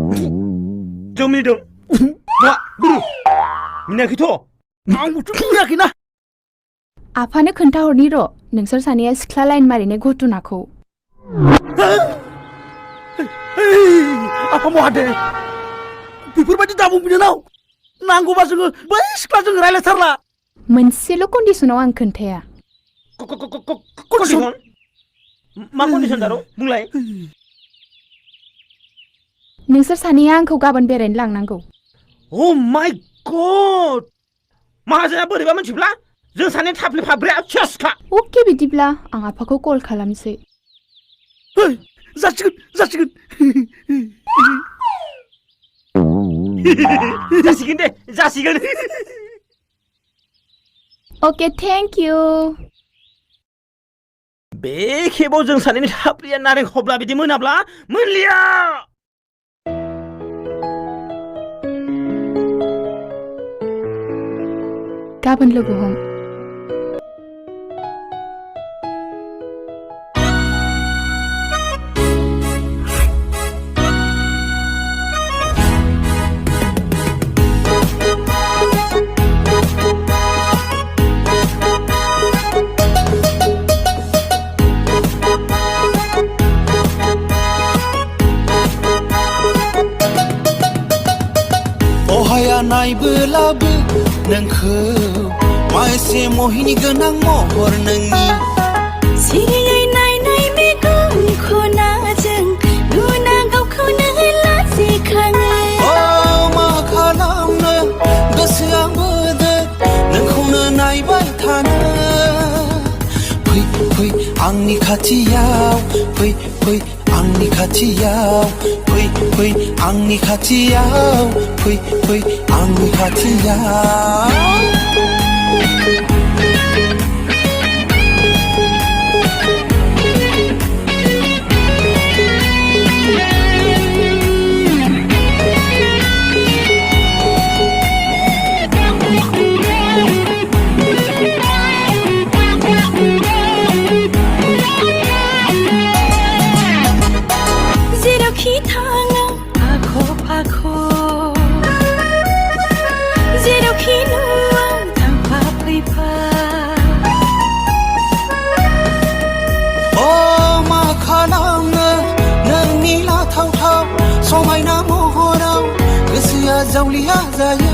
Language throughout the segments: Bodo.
जमिदों मा गुरु मिनाखैथ' आंबोथ' मिनाखैना आफानो खोन्थाहरनि र' नोंसोर सानैया सिख्ला लाइन मारिनाय घटनाखौ आफा महादेव बेफोरबायदि दाबुं बिनानाव नांगौबा जोङो बै सिख्लाजों रायलायथारला मोनसेल' कन्डिसनाव आं खोन्थाया कन्डिसन मा कन्डिसन दारो बुंलाय नोंसोर सानैया आंखौ गाबोन बेरायनो लांनांगौ अ माय गड माहाजोना बोरैबा मोनथिब्ला जों सानै थाफ्ले फाब्रैया सेसखा अके बिदिब्ला आं आफाखौ कल खालामसै जासिगोन जासिगोन जासिगोन दे जासिगोन अके थेंक इउ बे खेबाव जों सानैनि थाफ्लिया नारें खबला बिदि मोनाब्ला मोनलिया गाबोन लोगो हम नायबोलाबो नोंखौ मासे मोहिनी गोनां महर नोंनि सिरियै नायनाय मेगन खनाजों नुना गावखौनो लाजिखाङो मा खालामनो गोसोआ बोदो नोंखौनो नायबाय थानो फै फै आंनि खाथियाव फै फै आंनि खाथियाव फै फै आंनि खाथियाव फै फै आंनि खाथियाव समायना महराव गोसोआ जावलिया जायो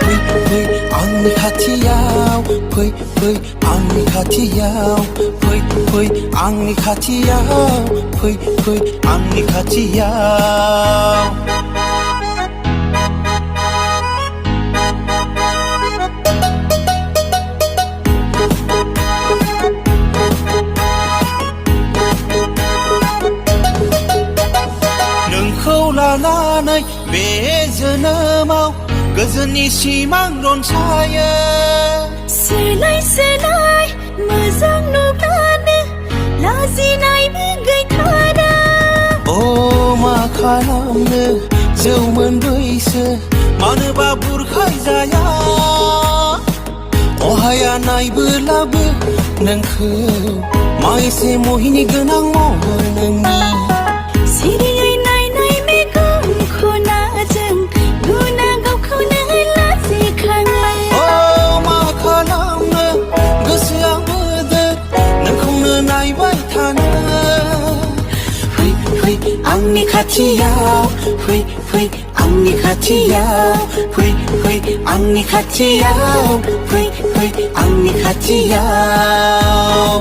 फै फै आंनि खाथियाव फै फै आंनि खाथियाव फै फै आंनि खाथियाव फै फै आंनि खाथियाव लानानै बे जोनोमाव गोजोननि सिमां रनसायो सोलाय सोलाय मोजां नुब्लानो लाजिनायबो गैथारा मा खालामनो जौमोन बैसो मानोबा बुरखाय जाया अहाया नायबोलाबो नोंखौ मा एसे मोहिनी गोनां महर नोंनि सिरियै नायनाय मेगन खनाजों नुना गावखौनो लाजिखाङो मा खालामनो गोसोआ बोदो नोंखौनो नायबाय थानो फै फै आंनि खाथियाव फै फै आंनि खाथियाव फै फै आंनि खाथियाव फै फै आंनि खाथियाव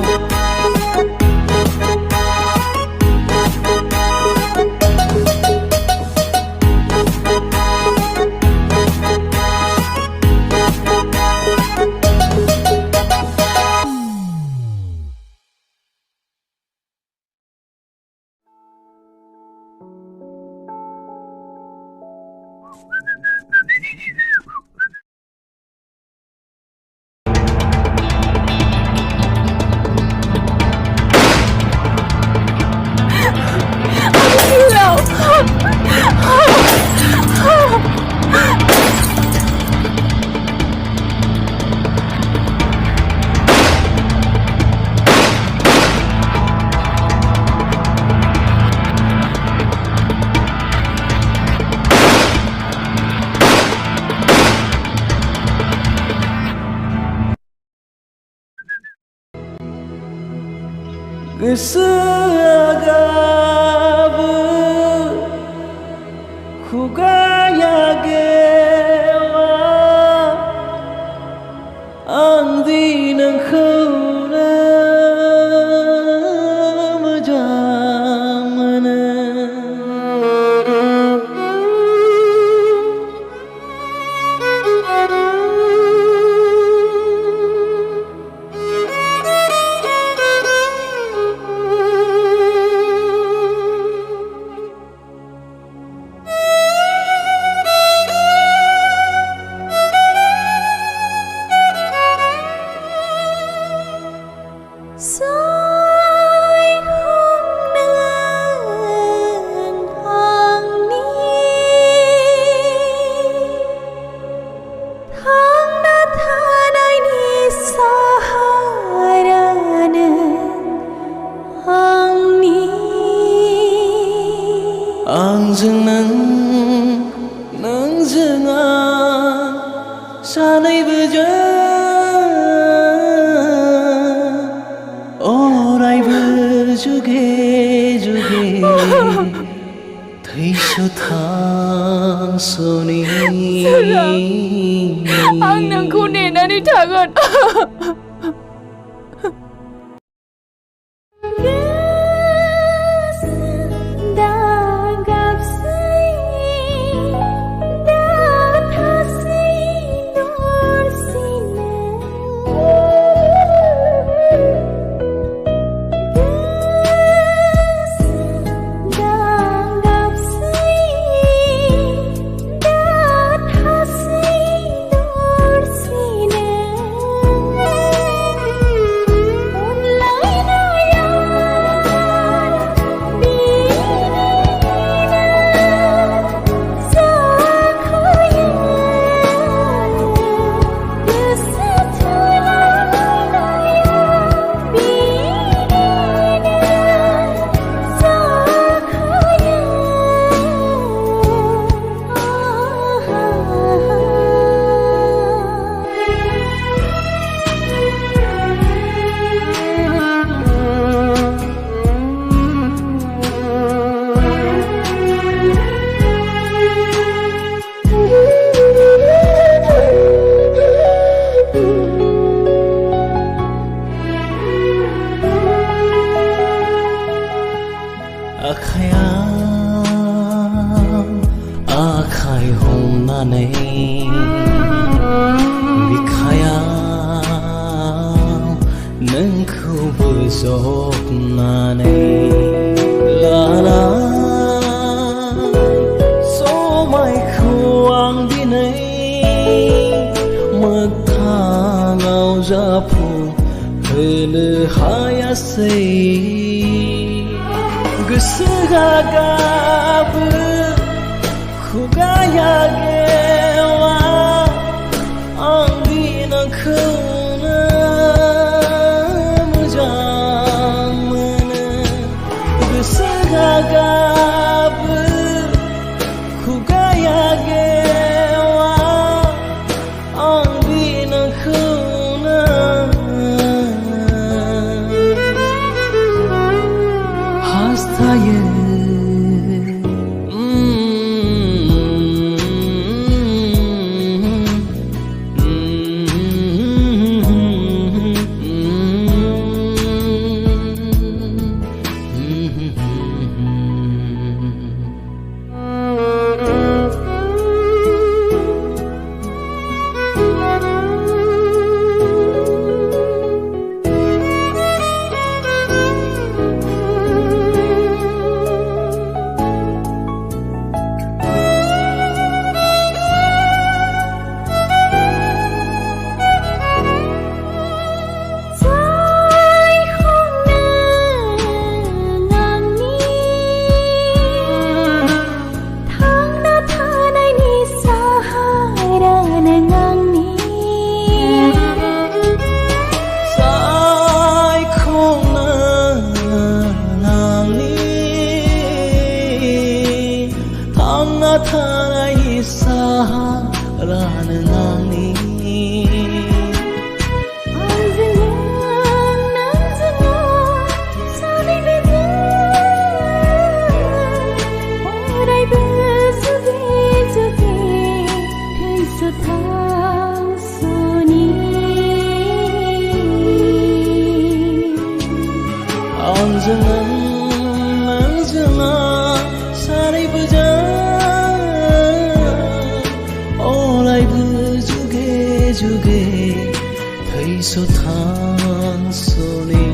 गोसोआगाबो खुगाया गेवा आं दि नोंखौनो मोजां मोनो Soi hương nương hàng ni Thang đã tha đai ni sahara nương hàng ni आंजों नोंजों आं सानैबो जों अरायबो जुगे जुगे थैस' थांस'नि आं नोंखौ नेनानै थागोन Da gapsai da thasai dor sine da gapsai da thasai dor sine Onlai na yar आखाइ हमनानै बिखायाव नोंखौ बोजबनानै लाना समायखौ आं दिनै मोगथाङाव जाफुंहोनो हायासै गोसोआ गाबो खुगाया गेवा आं दि नोंखौनो मोजां मोनो गोसोआ गाबो खुगाया गेवा आं दि नोंखौनो हास्थायो नोंजोङा सानैबो जों अरायबो जुगे जुगे थैस' थांस'नि